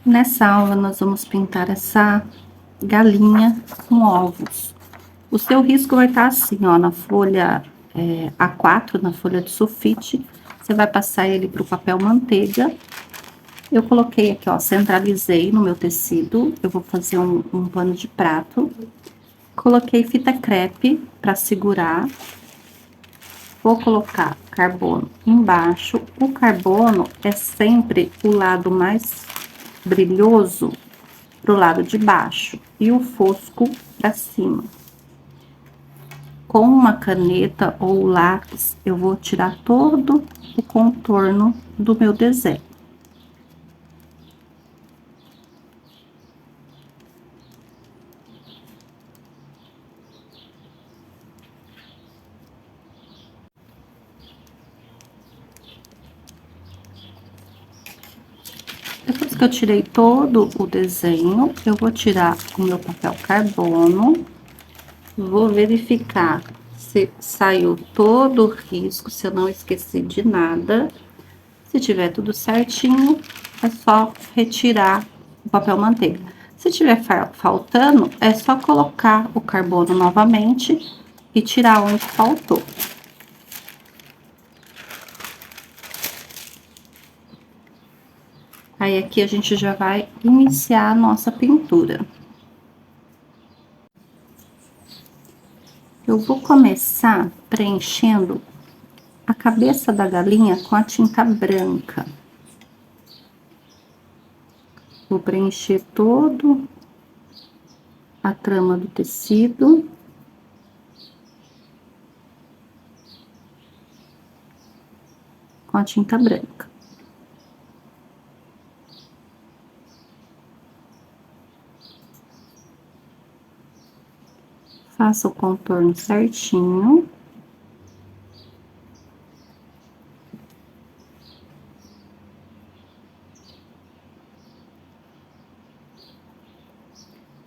Nessa aula, nós vamos pintar essa galinha com ovos. O seu risco vai estar assim, ó, na folha A4, na folha de sulfite. Você vai passar ele para o papel manteiga. Eu coloquei aqui, ó, centralizei no meu tecido. Eu vou fazer um pano de prato. Coloquei fita crepe para segurar. Vou colocar carbono embaixo. O carbono é sempre o lado mais brilhoso pro lado de baixo e o fosco para cima. Com uma caneta ou lápis, eu vou tirar todo o contorno do meu desenho. Depois que eu tirei todo o desenho, eu vou tirar o meu papel carbono, vou verificar se saiu todo o risco, se eu não esqueci de nada. Se tiver tudo certinho, é só retirar o papel manteiga. Se tiver faltando, é só colocar o carbono novamente e tirar onde faltou. Aí, aqui a gente já vai iniciar a nossa pintura. Eu vou começar preenchendo a cabeça da galinha com a tinta branca. Vou preencher todo a trama do tecido. Com a tinta branca. Faça o contorno certinho.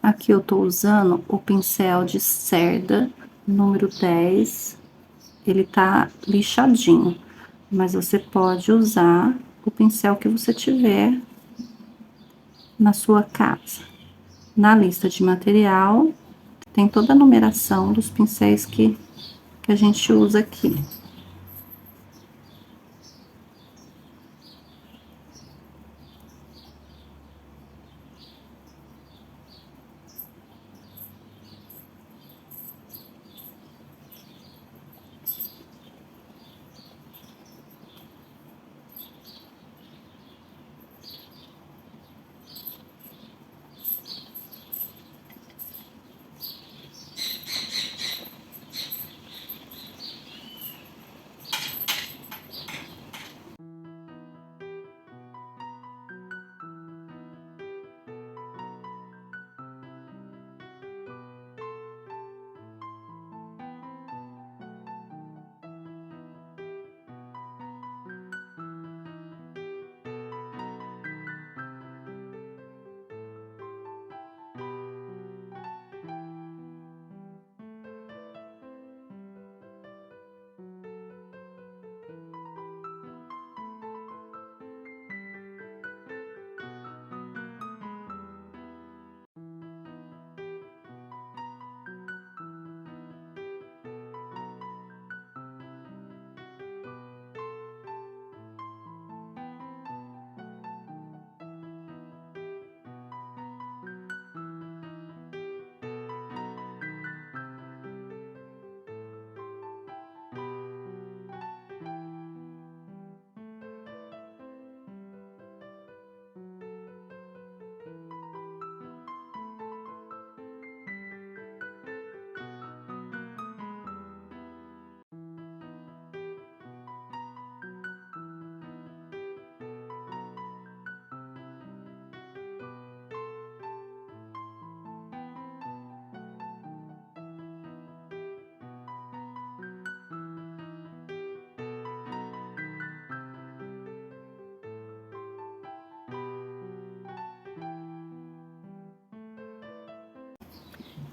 Aqui eu tô usando o pincel de cerda, número 10. Ele tá lixadinho, mas você pode usar o pincel que você tiver na sua casa. Na lista de material, tem toda a numeração dos pincéis que a gente usa aqui.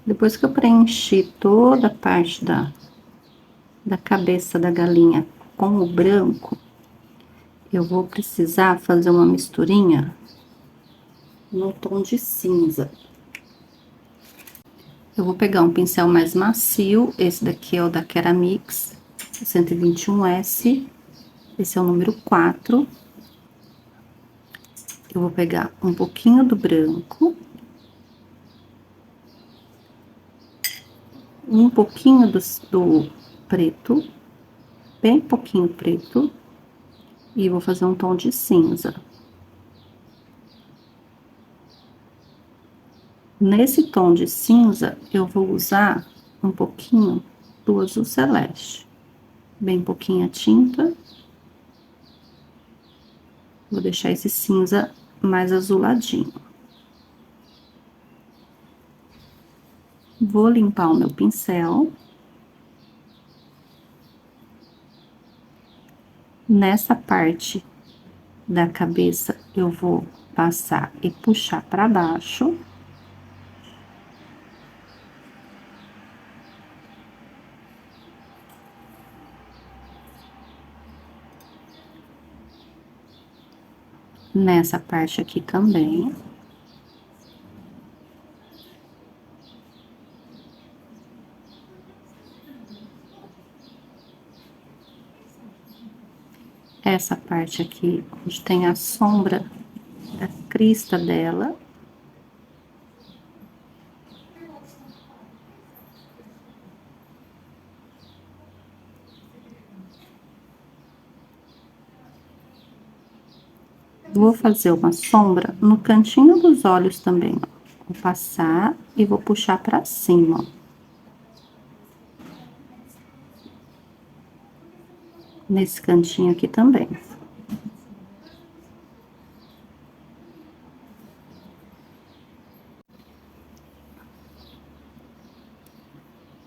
Depois que eu preenchi toda a parte da cabeça da galinha com o branco, eu vou precisar fazer uma misturinha no tom de cinza. Eu vou pegar um pincel mais macio, esse daqui é o da Keramix, 121S, esse é o número 4. Eu vou pegar um pouquinho do branco, um pouquinho do preto, bem pouquinho preto, e vou fazer um tom de cinza. Nesse tom de cinza, eu vou usar um pouquinho do azul celeste, bem pouquinha tinta. Vou deixar esse cinza mais azuladinho. Vou limpar o meu pincel. Nessa parte da cabeça, eu vou passar e puxar para baixo. Nessa parte aqui também. Essa parte aqui, onde tem a sombra da crista dela. Vou fazer uma sombra no cantinho dos olhos também, ó. Vou passar e vou puxar pra cima, ó. Nesse cantinho aqui também.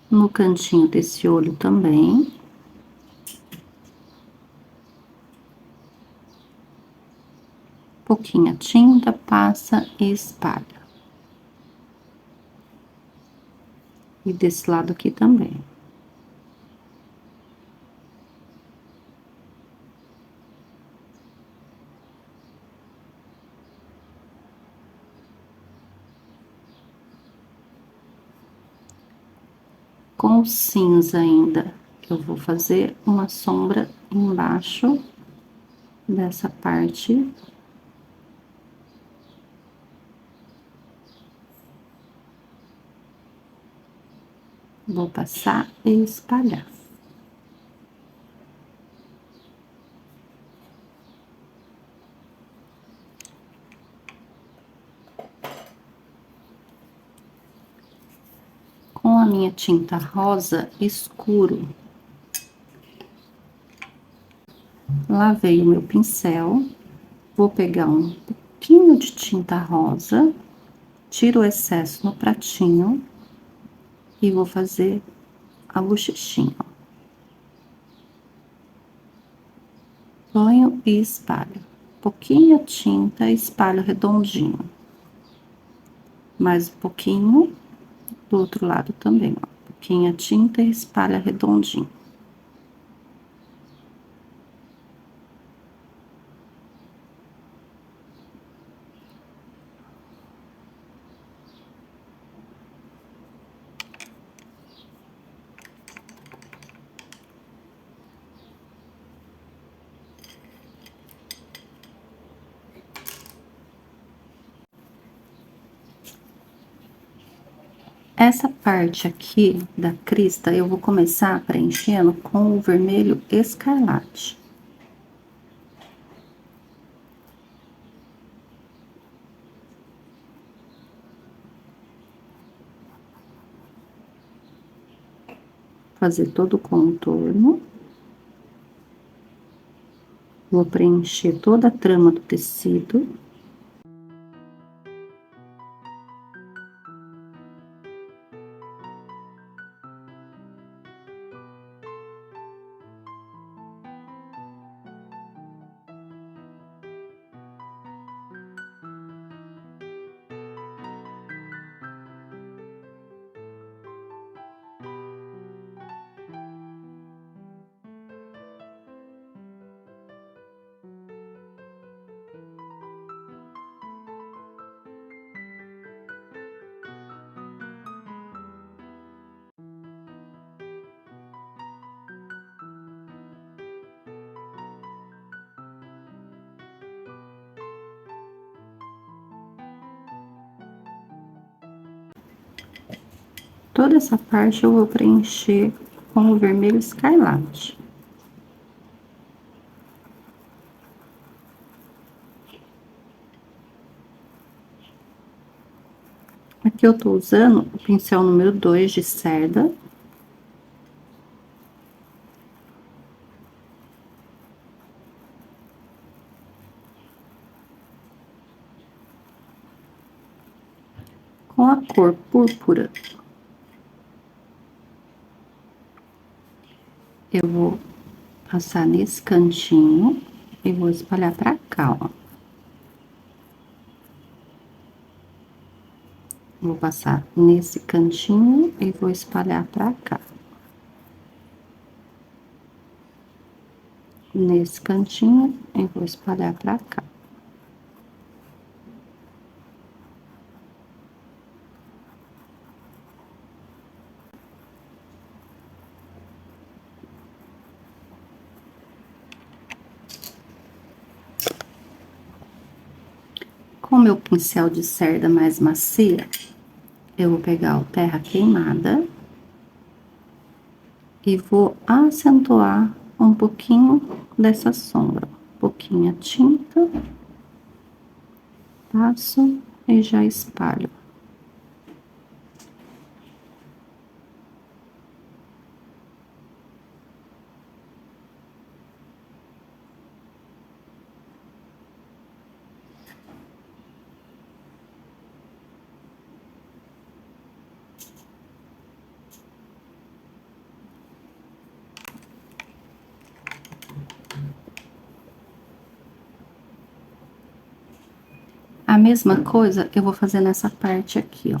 No cantinho desse olho também. Pouquinha tinta, passa e espalha. E desse lado aqui também. Com o cinza ainda, eu vou fazer uma sombra embaixo dessa parte. Vou passar e espalhar. Com a minha tinta rosa escuro, lavei o meu pincel, vou pegar um pouquinho de tinta rosa, tiro o excesso no pratinho e vou fazer a bochechinha. Ponho e espalho. Pouquinho tinta, espalho redondinho. Mais um pouquinho do outro lado também, ó. Pouquinha tinta e espalha redondinho. Essa parte aqui da crista, eu vou começar preenchendo com o vermelho escarlate. Fazer todo o contorno. Vou preencher toda a trama do tecido. Toda essa parte eu vou preencher com o vermelho escarlate. Aqui eu tô usando o pincel número 2 de cerda. Com a cor púrpura, eu vou passar nesse cantinho e vou espalhar pra cá, ó. Vou passar nesse cantinho e vou espalhar pra cá. Nesse cantinho e vou espalhar pra cá. Com meu pincel de cerda mais macia, eu vou pegar o terra queimada e vou acentuar um pouquinho dessa sombra. Um pouquinho a tinta, passo e já espalho. A mesma coisa eu vou fazer nessa parte aqui, ó.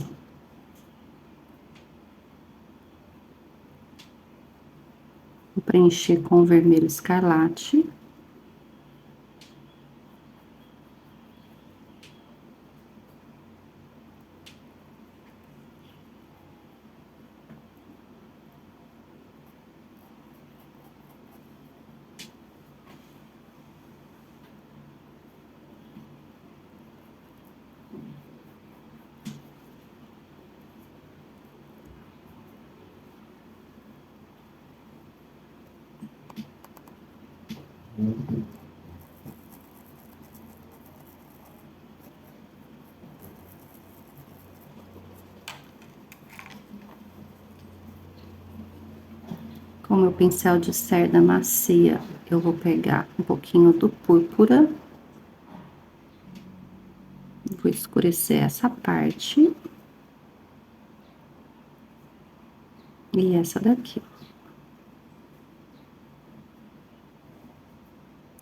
Vou preencher com o vermelho escarlate. Com meu pincel de cerda macia, eu vou pegar um pouquinho do púrpura. Vou escurecer essa parte. E essa daqui.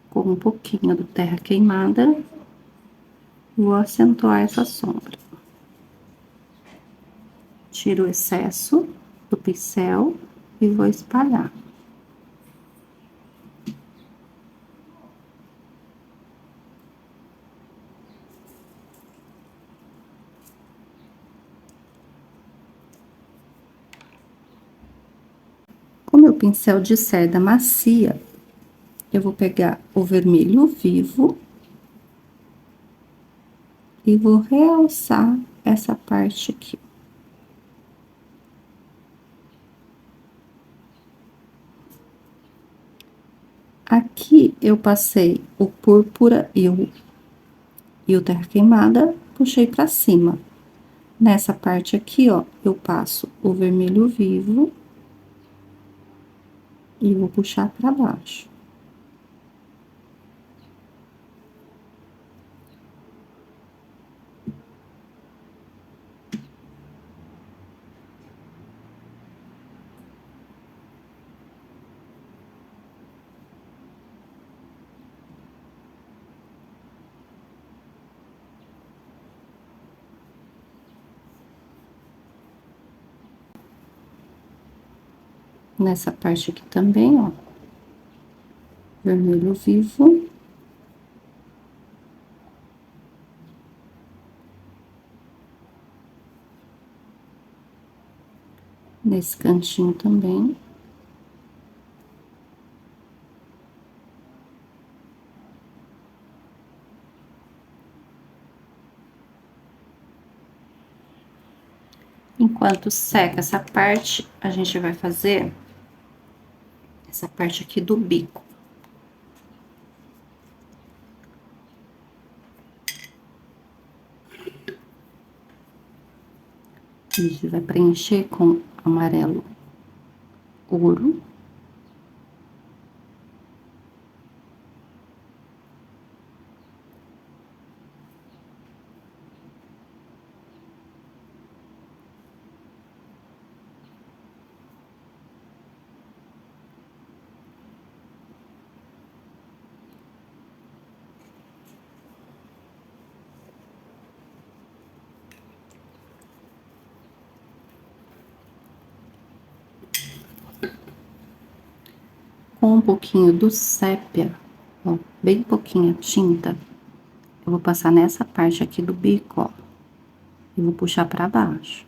Com um pouquinho do terra queimada, vou acentuar essa sombra. Tiro o excesso do pincel e vou espalhar. Com meu pincel de cerda macia, eu vou pegar o vermelho vivo e vou realçar essa parte aqui. Aqui eu passei o púrpura e o terra queimada, puxei pra cima. Nessa parte aqui, ó, eu passo o vermelho vivo e vou puxar pra baixo. Nessa parte aqui também, ó, vermelho vivo. Nesse cantinho também. Enquanto seca essa parte, a gente vai fazer essa parte aqui do bico. A gente vai preencher com amarelo ouro. Com um pouquinho do sépia, ó, bem pouquinha tinta, eu vou passar nessa parte aqui do bico, ó, e vou puxar pra baixo.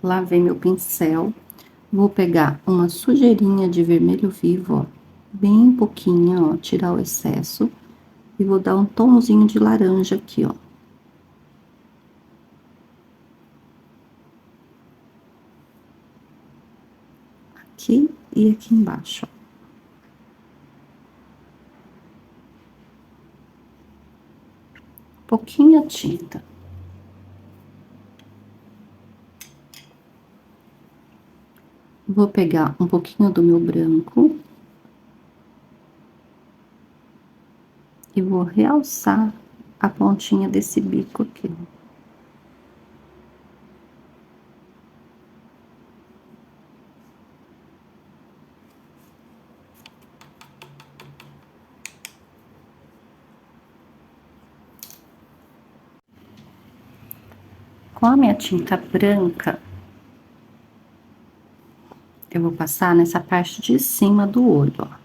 Lavei meu pincel, vou pegar uma sujeirinha de vermelho vivo, ó, bem pouquinha, ó, tirar o excesso, e vou dar um tomzinho de laranja aqui, ó. Aqui e aqui embaixo, ó. Pouquinha tinta. Vou pegar um pouquinho do meu branco. E vou realçar a pontinha desse bico aqui. Com a minha tinta branca, eu vou passar nessa parte de cima do olho, ó.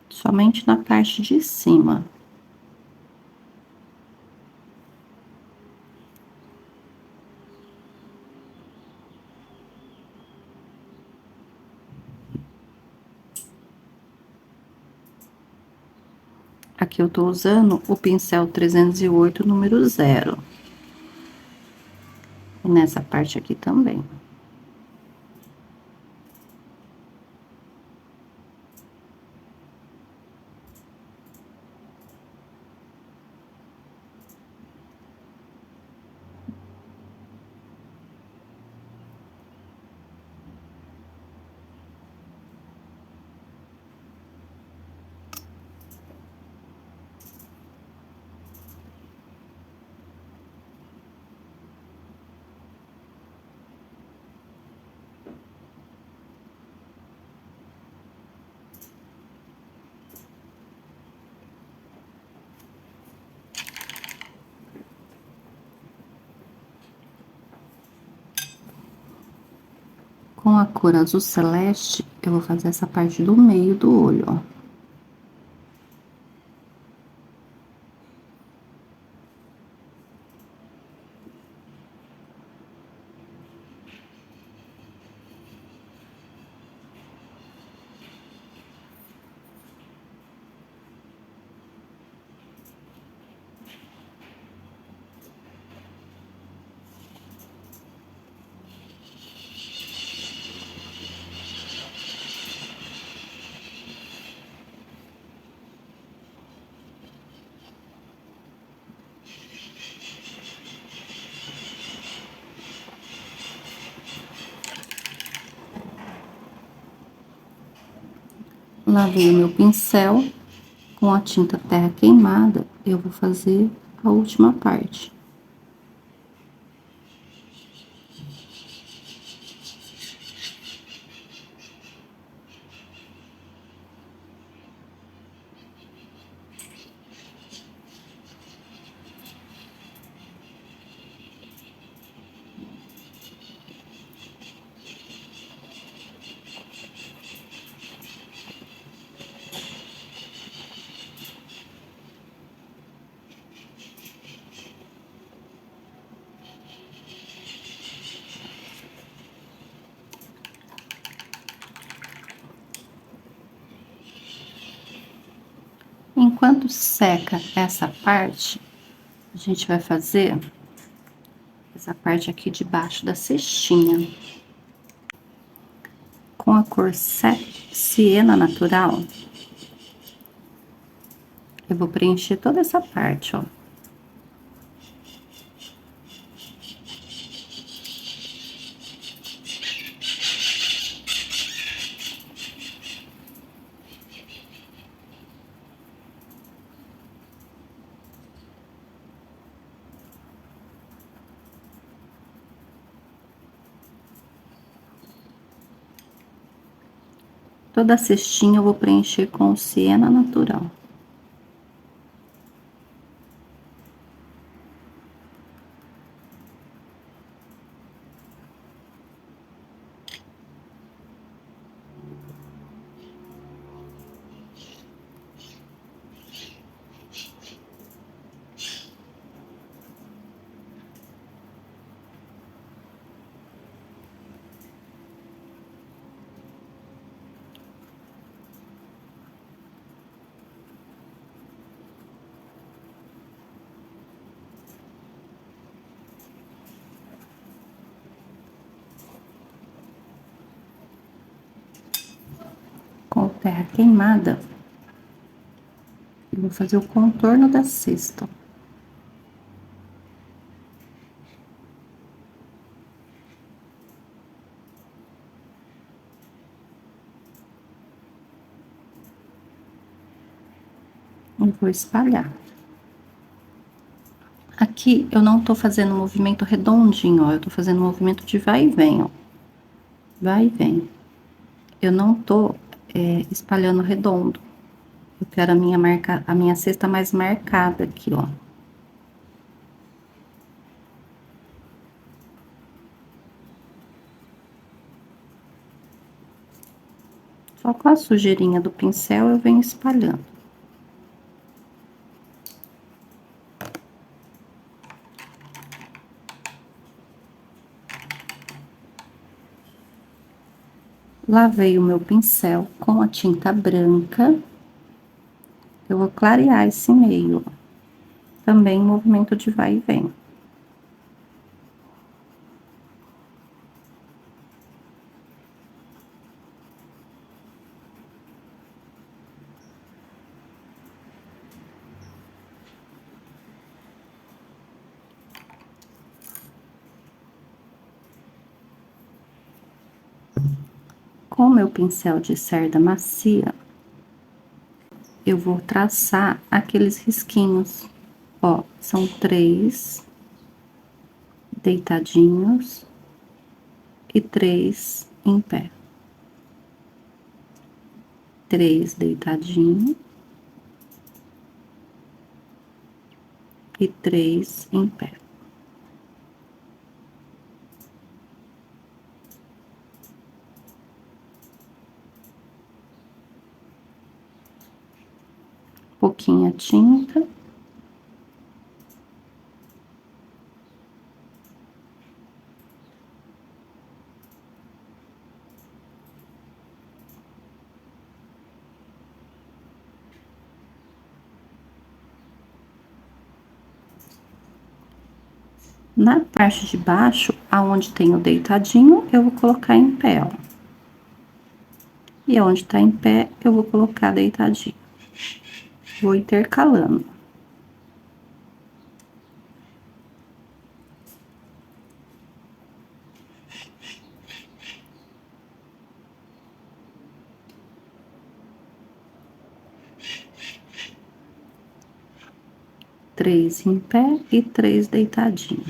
Somente na parte de cima. Aqui eu tô usando o pincel 308, número 0. E nessa parte aqui também. Com a cor azul celeste, eu vou fazer essa parte do meio do olho, ó. Lavei o meu pincel, com a tinta terra queimada, eu vou fazer a última parte. Enquanto seca essa parte, a gente vai fazer essa parte aqui de baixo da cestinha. Com a cor siena natural, eu vou preencher toda essa parte, ó. Toda a cestinha eu vou preencher com siena natural. Com terra queimada, eu vou fazer o contorno da cesta. E vou espalhar. Aqui eu não tô fazendo um movimento redondinho, ó, eu tô fazendo um movimento de vai e vem, ó. Vai e vem. Eu não tô espalhando redondo. Eu quero a minha cesta mais marcada aqui, ó. Só com a sujeirinha do pincel eu venho espalhando. Lavei o meu pincel com a tinta branca. Eu vou clarear esse meio, ó. Também movimento de vai e vem. Com o meu pincel de cerda macia, eu vou traçar aqueles risquinhos. Ó, são 3 deitadinhos e 3 em pé. 3 deitadinho e 3 em pé. Pouquinha tinta. Na parte de baixo, aonde tem o deitadinho, eu vou colocar em pé, ó. E aonde tá em pé, eu vou colocar deitadinho. Vou intercalando. Três em pé e 3 deitadinho.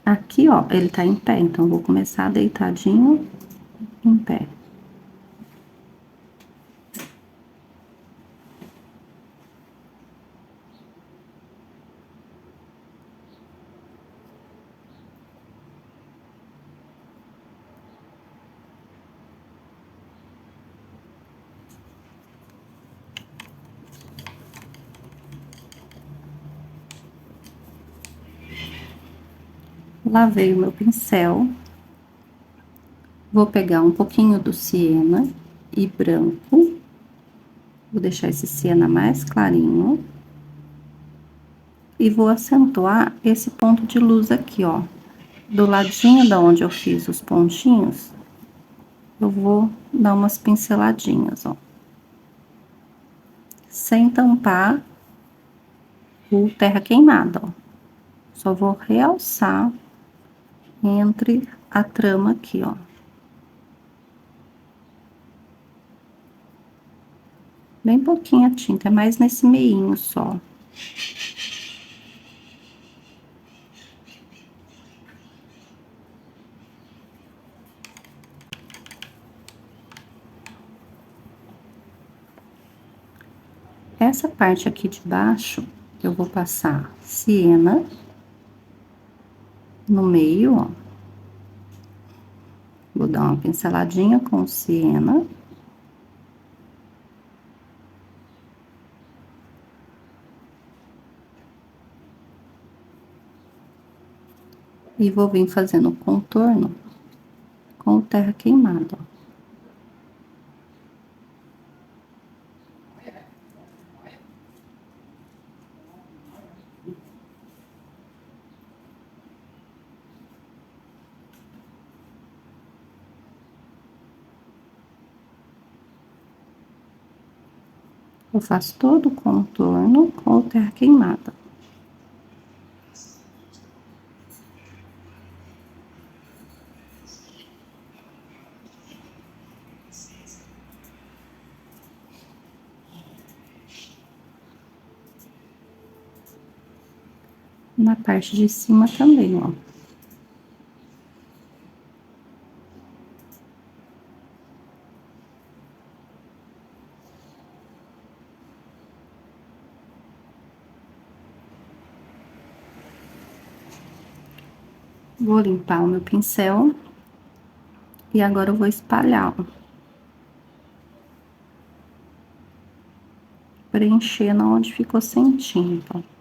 Aqui, ó, ele tá em pé, então vou começar deitadinho em pé. Lavei o meu pincel. Vou pegar um pouquinho do siena e branco. Vou deixar esse siena mais clarinho. E vou acentuar esse ponto de luz aqui, ó. Do ladinho da onde eu fiz os pontinhos, eu vou dar umas pinceladinhas, ó. Sem tampar o terra queimada, ó. Só vou realçar entre a trama aqui, ó. Bem pouquinha tinta, é mais nesse meinho só. Essa parte aqui de baixo, eu vou passar siena no meio, ó. Vou dar uma pinceladinha com siena. E vou vir fazendo o contorno com o terra queimado, ó. Eu faço todo o contorno com o terra queimada. Na parte de cima também, ó. Vou limpar o meu pincel. E agora eu vou espalhar, ó. Preenchendo onde ficou sem tinta, ó.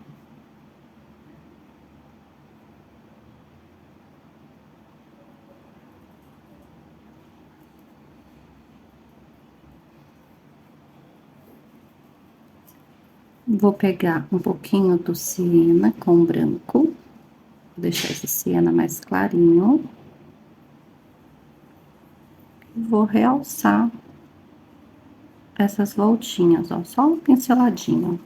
Vou pegar um pouquinho do siena com branco. Vou deixar esse siena mais clarinho. Vou realçar essas voltinhas, ó. Só uma pinceladinha.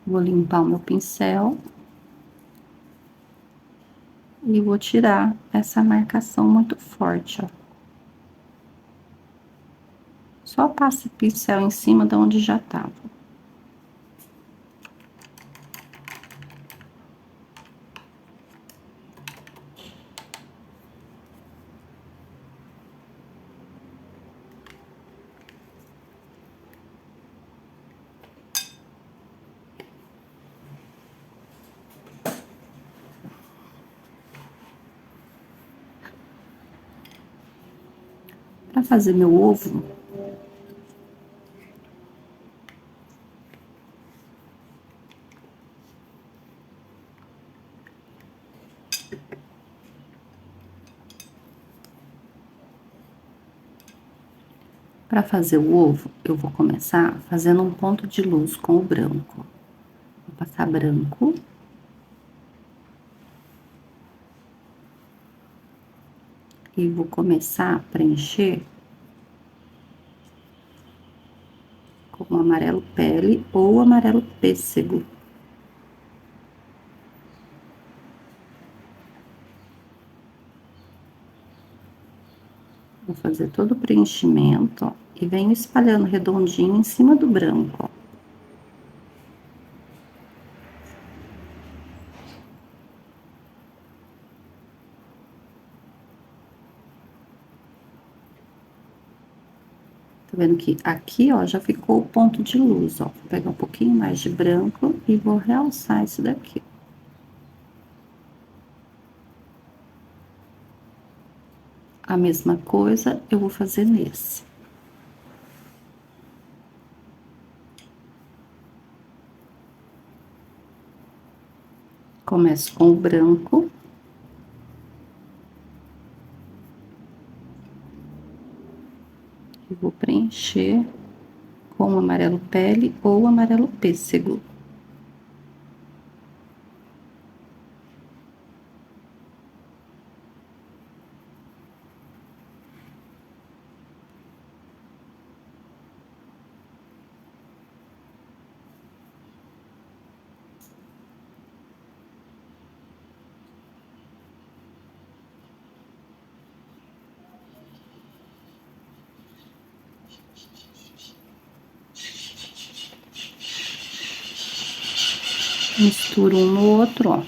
Vou limpar o meu pincel. E vou tirar essa marcação muito forte, ó. Só passa o pincel em cima de onde já tava. Pra fazer meu ovo, para fazer o ovo, eu vou começar fazendo um ponto de luz com o branco. Vou passar branco. E vou começar a preencher com o amarelo pele ou amarelo pêssego. Vou fazer todo o preenchimento, ó, e venho espalhando redondinho em cima do branco, ó. Tá vendo que aqui, ó, já ficou o ponto de luz, ó. Vou pegar um pouquinho mais de branco e vou realçar isso daqui. A mesma coisa eu vou fazer nesse. Começo com o branco. E vou preencher com o amarelo pele ou o amarelo pêssego. Misturo um no outro, ó.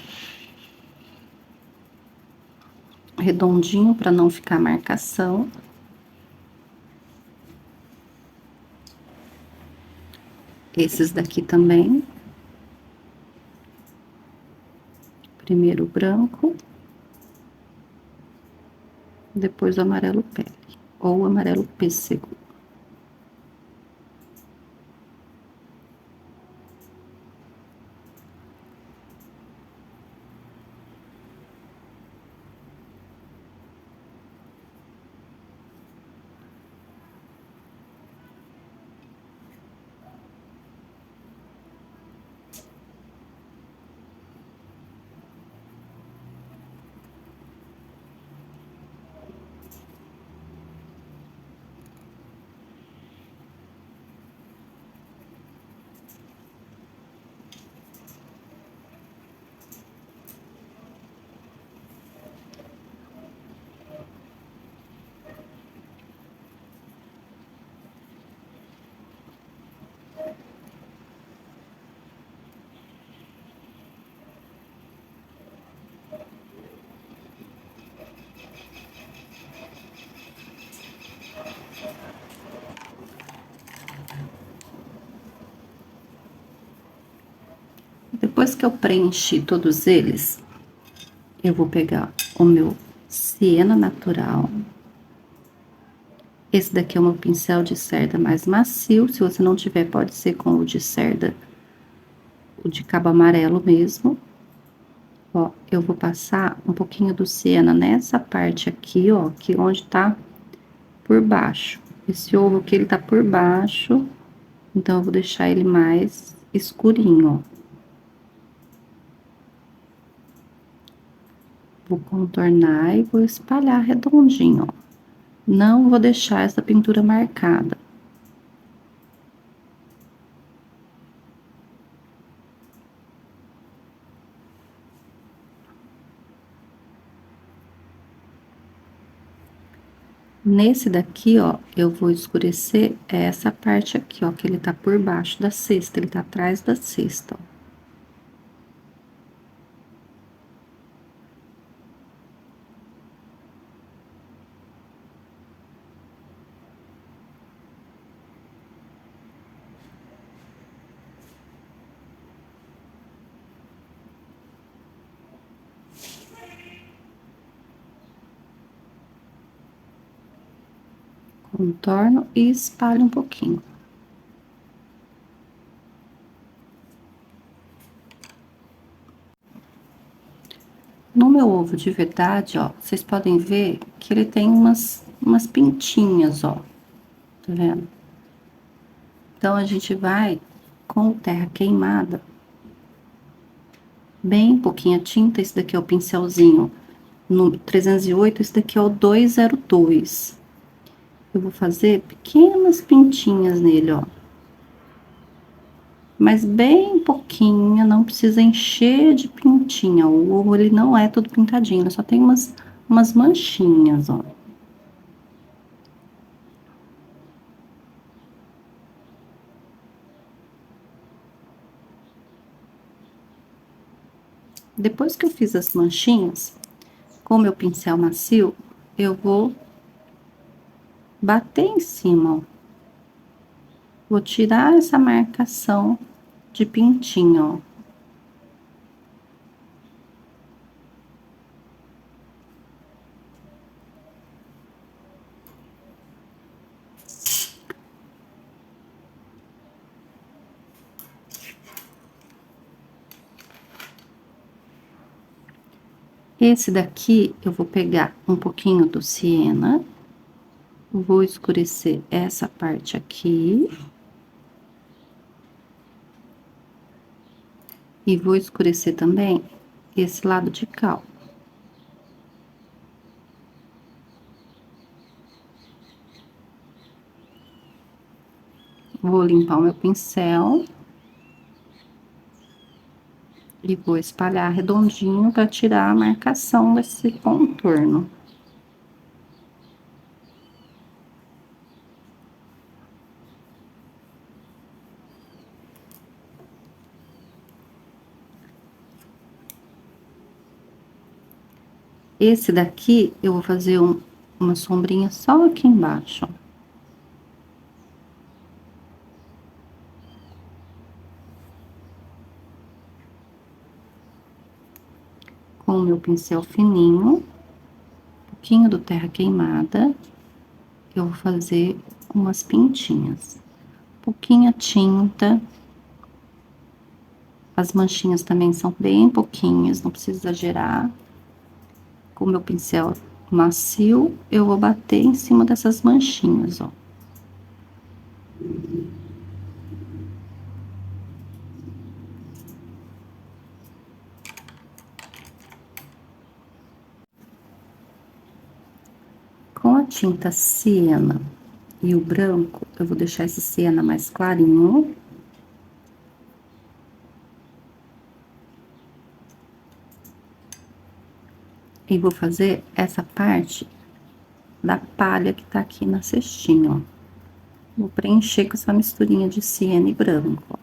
Redondinho para não ficar marcação. Esses daqui também. Primeiro o branco. Depois o amarelo pele ou o amarelo pêssego. Depois que eu preenchi todos eles, eu vou pegar o meu siena natural. Esse daqui é o meu pincel de cerda mais macio. Se você não tiver, pode ser com o de cerda, o de cabo amarelo mesmo. Ó, eu vou passar um pouquinho do siena nessa parte aqui, ó, que onde tá por baixo. Esse ovo aqui, ele tá por baixo, então eu vou deixar ele mais escurinho, ó. Vou contornar e vou espalhar redondinho, ó. Não vou deixar essa pintura marcada. Nesse daqui, ó, eu vou escurecer essa parte aqui, ó, que ele tá por baixo da cesta, ele tá atrás da cesta, ó. Contorno e espalho um pouquinho. No meu ovo de verdade, ó, vocês podem ver que ele tem umas pintinhas, ó. Tá vendo? Então, a gente vai com terra queimada, bem pouquinha tinta. Esse daqui é o pincelzinho número 308, esse daqui é o 202. Eu vou fazer pequenas pintinhas nele, ó. Mas bem pouquinha, não precisa encher de pintinha. O ovo, ele não é todo pintadinho, ele só tem umas manchinhas, ó. Depois que eu fiz as manchinhas, com o meu pincel macio, eu vou bater em cima, ó. Vou tirar essa marcação de pintinho, ó. Esse daqui, eu vou pegar um pouquinho do siena Vou escurecer essa parte aqui. E vou escurecer também esse lado de cá, ó. Vou limpar o meu pincel. E vou espalhar redondinho para tirar a marcação desse contorno. Esse daqui, eu vou fazer uma sombrinha só aqui embaixo, ó. Com o meu pincel fininho, um pouquinho do terra queimada, eu vou fazer umas pintinhas. Pouquinha tinta. As manchinhas também são bem pouquinhas, não precisa exagerar. Com o meu pincel macio, eu vou bater em cima dessas manchinhas, ó. Com a tinta siena e o branco, eu vou deixar esse siena mais clarinho. E vou fazer essa parte da palha que tá aqui na cestinha, ó. Vou preencher com essa misturinha de siena e branco, ó.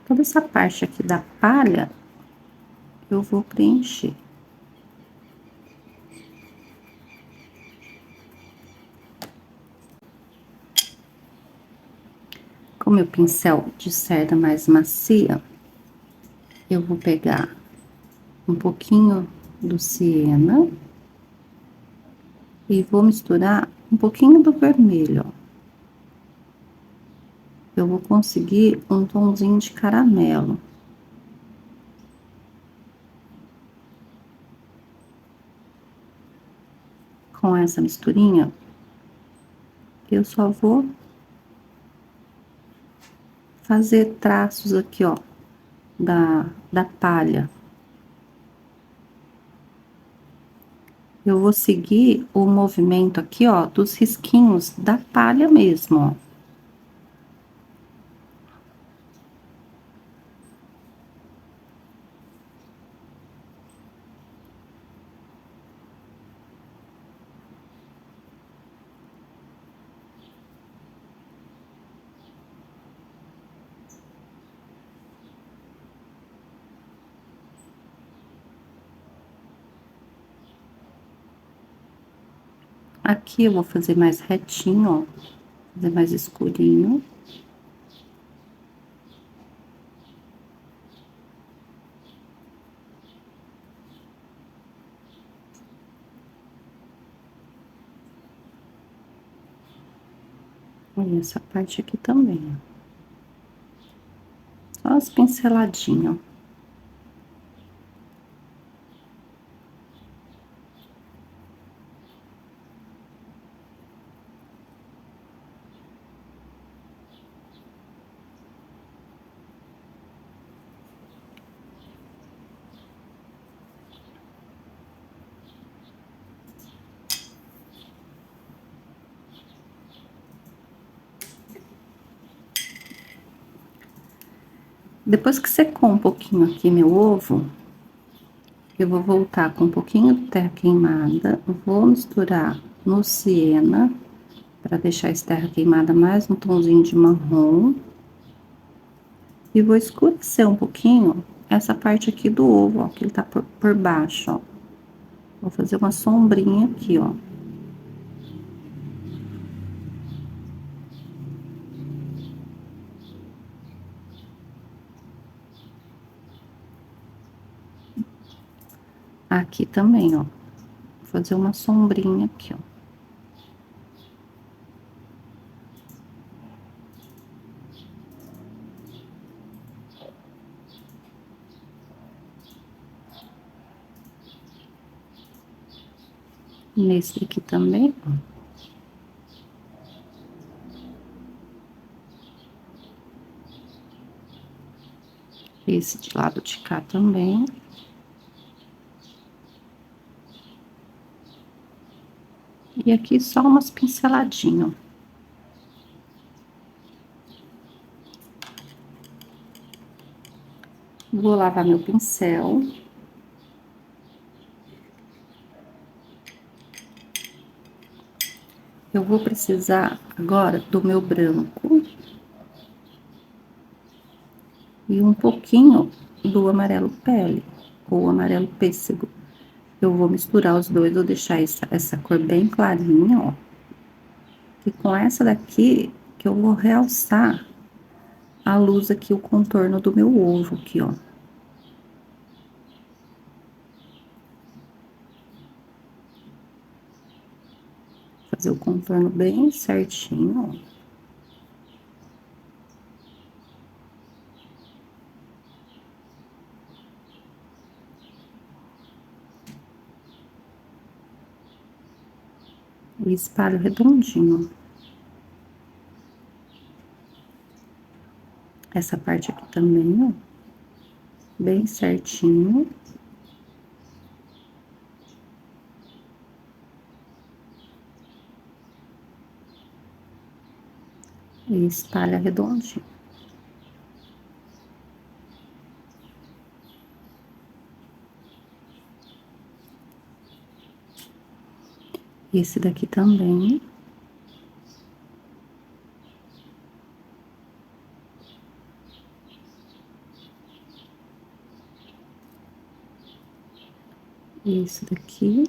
Toda essa parte aqui da palha, eu vou preencher. Com meu pincel de cerda mais macia, eu vou pegar um pouquinho do siena e vou misturar um pouquinho do vermelho, ó. Eu vou conseguir um tomzinho de caramelo. Com essa misturinha, eu só vou fazer traços aqui, ó, da palha. Eu vou seguir o movimento aqui, ó, dos risquinhos da palha mesmo, ó. Aqui eu vou fazer mais retinho, ó, fazer mais escurinho. E essa parte aqui também, ó. Só as pinceladinhas, ó. Depois que secou um pouquinho aqui meu ovo, eu vou voltar com um pouquinho de terra queimada, vou misturar no siena, para deixar essa terra queimada mais um tomzinho de marrom. E vou escurecer um pouquinho essa parte aqui do ovo, ó, que ele tá por baixo, ó. Vou fazer uma sombrinha aqui, ó. Aqui também, ó. Vou fazer uma sombrinha aqui, ó. Nesse aqui também, ó. Esse de lado de cá também. E aqui só umas pinceladinhas. Vou lavar meu pincel. Eu vou precisar agora do meu branco. E um pouquinho do amarelo pele, ou amarelo pêssego. Eu vou misturar os dois, vou deixar essa cor bem clarinha, ó. E com essa daqui, que eu vou realçar a luz aqui, o contorno do meu ovo aqui, ó. Fazer o contorno bem certinho, ó. E espalho redondinho. Essa parte aqui também, ó. Bem certinho. E espalha redondinho. Esse daqui também. Esse daqui.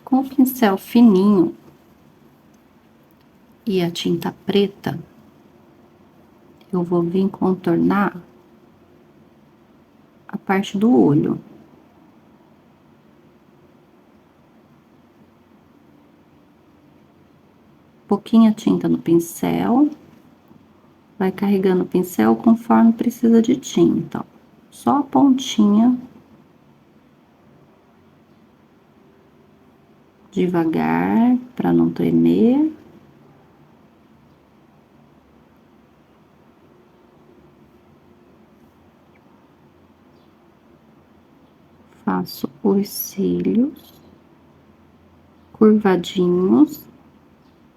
Com o pincel fininho e a tinta preta, eu vou vir contornar a parte do olho. Pouquinha tinta no pincel, vai carregando o pincel conforme precisa de tinta, ó. Só a pontinha, devagar, para não tremer. Faço os cílios curvadinhos,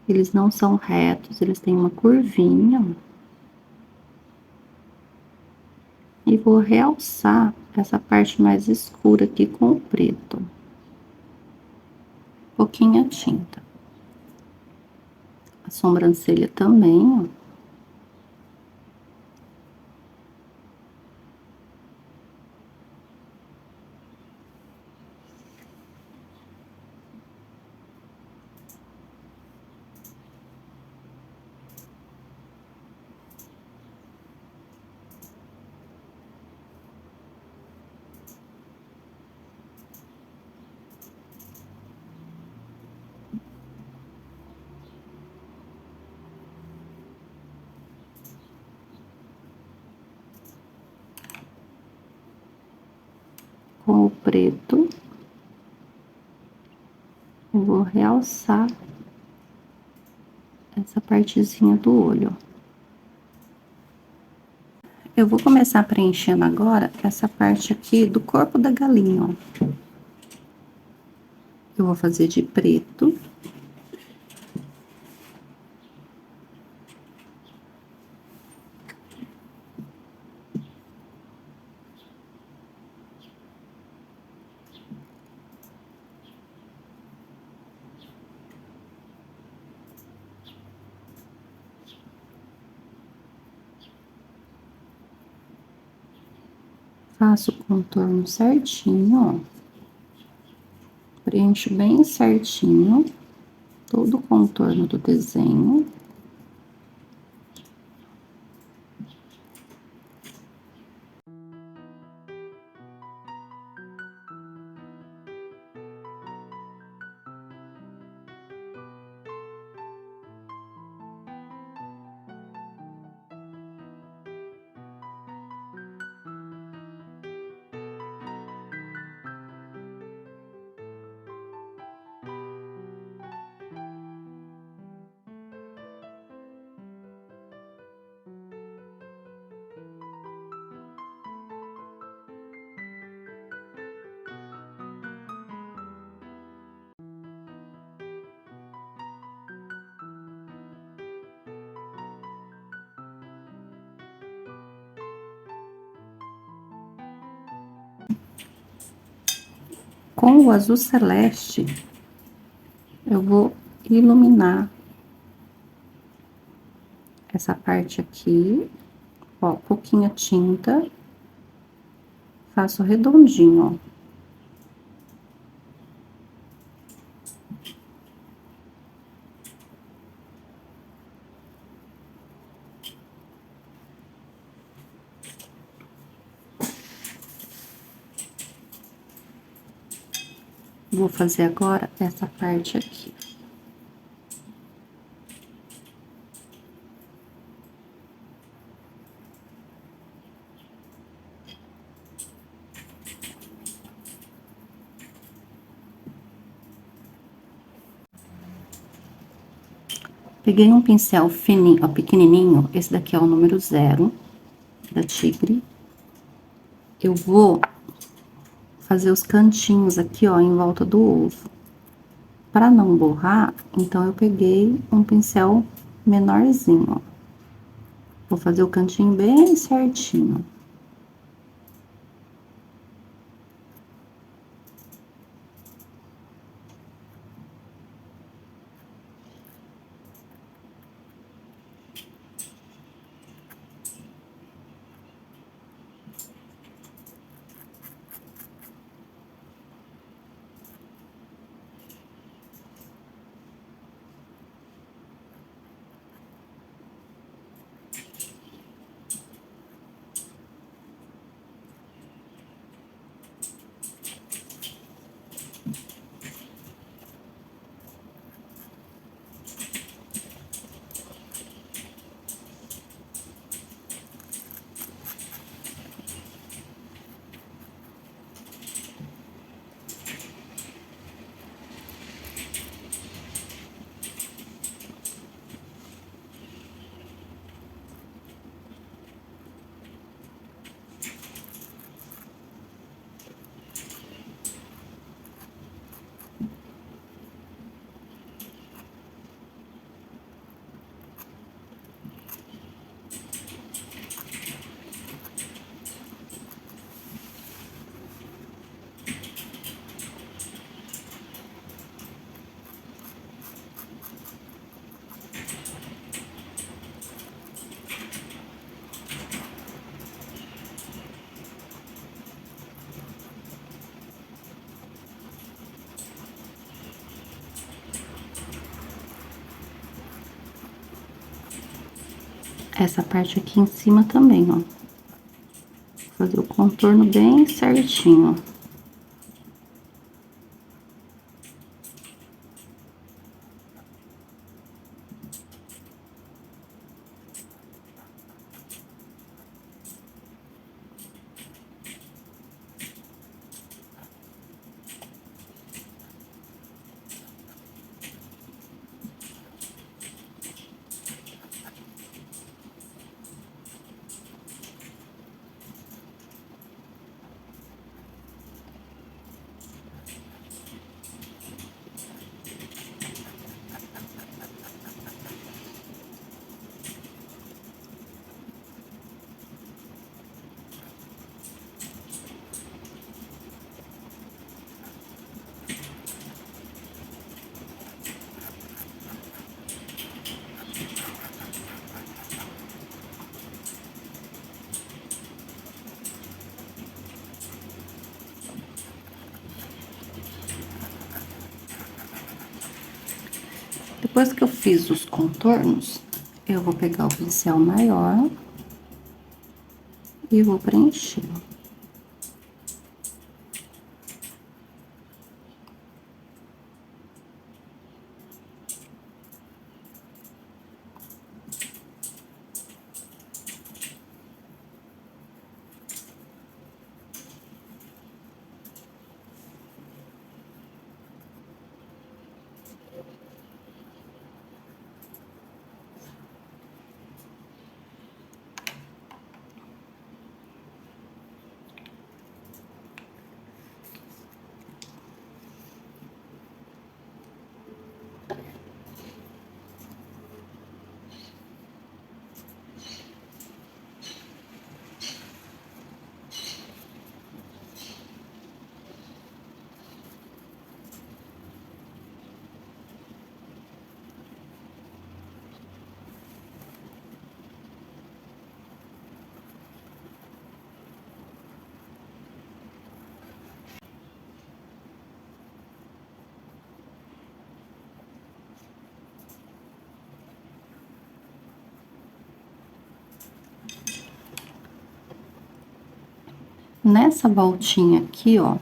eles não são retos, eles têm uma curvinha, ó. E vou realçar essa parte mais escura aqui com o preto. Pouquinha tinta. A sobrancelha também, ó. Com o preto, eu vou realçar essa partezinha do olho. Eu vou começar preenchendo agora essa parte aqui do corpo da galinha, ó. Eu vou fazer de preto. Faço o contorno certinho, ó. Preencho bem certinho todo o contorno do desenho. Com o azul celeste, eu vou iluminar essa parte aqui, ó, pouquinha tinta, faço redondinho, ó. Vou fazer agora essa parte aqui. Peguei um pincel fininho, ó, pequenininho, esse daqui é o número 0, da Tigre. Eu vou fazer os cantinhos aqui, ó, em volta do ovo. Para não borrar, então eu peguei um pincel menorzinho, ó. Vou fazer o cantinho bem certinho. Essa parte aqui em cima também, ó. Vou fazer o contorno bem certinho, ó. Depois que eu fiz os contornos, eu vou pegar o pincel maior e vou preencher. Nessa voltinha aqui, ó,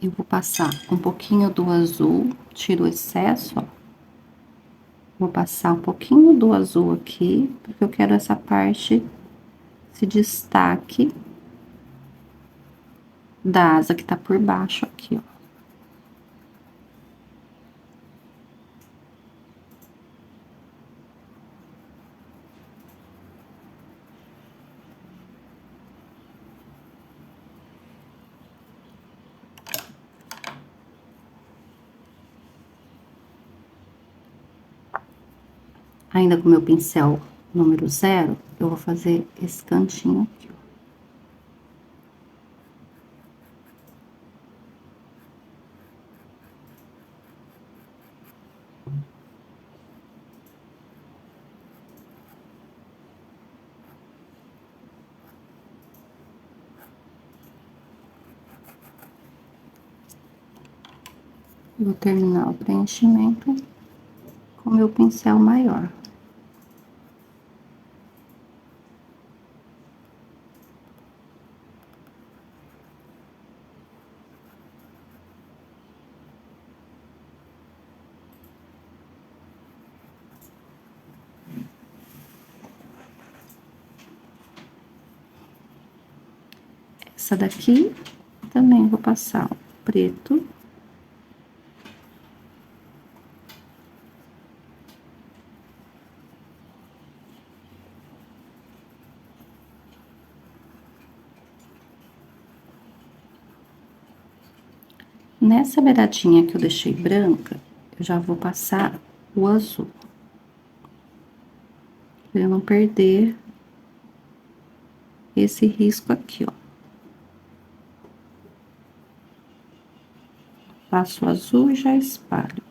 eu vou passar um pouquinho do azul, tiro o excesso, ó. Vou passar um pouquinho do azul aqui, porque eu quero essa parte se destaque da asa que tá por baixo aqui, ó. Ainda com o meu pincel número 0, eu vou fazer esse cantinho aqui, ó. Vou terminar o preenchimento com o meu pincel maior. Essa daqui também vou passar o preto. Nessa beiradinha que eu deixei branca, eu já vou passar o azul. Pra eu não perder esse risco aqui, ó. Passo o azul e já espalho.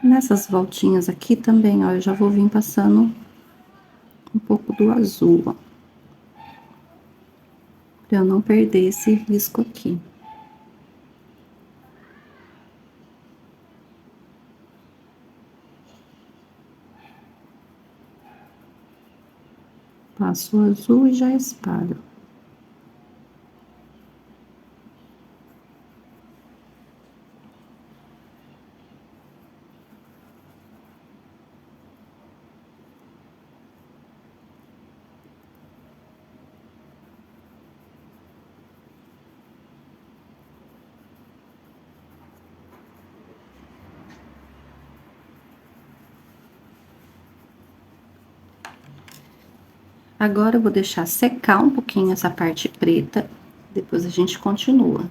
Nessas voltinhas aqui também, ó, eu já vou vir passando um pouco do azul, ó. Pra eu não perder esse risco aqui. Passo o azul e já espalho. Agora, eu vou deixar secar um pouquinho essa parte preta, depois a gente continua.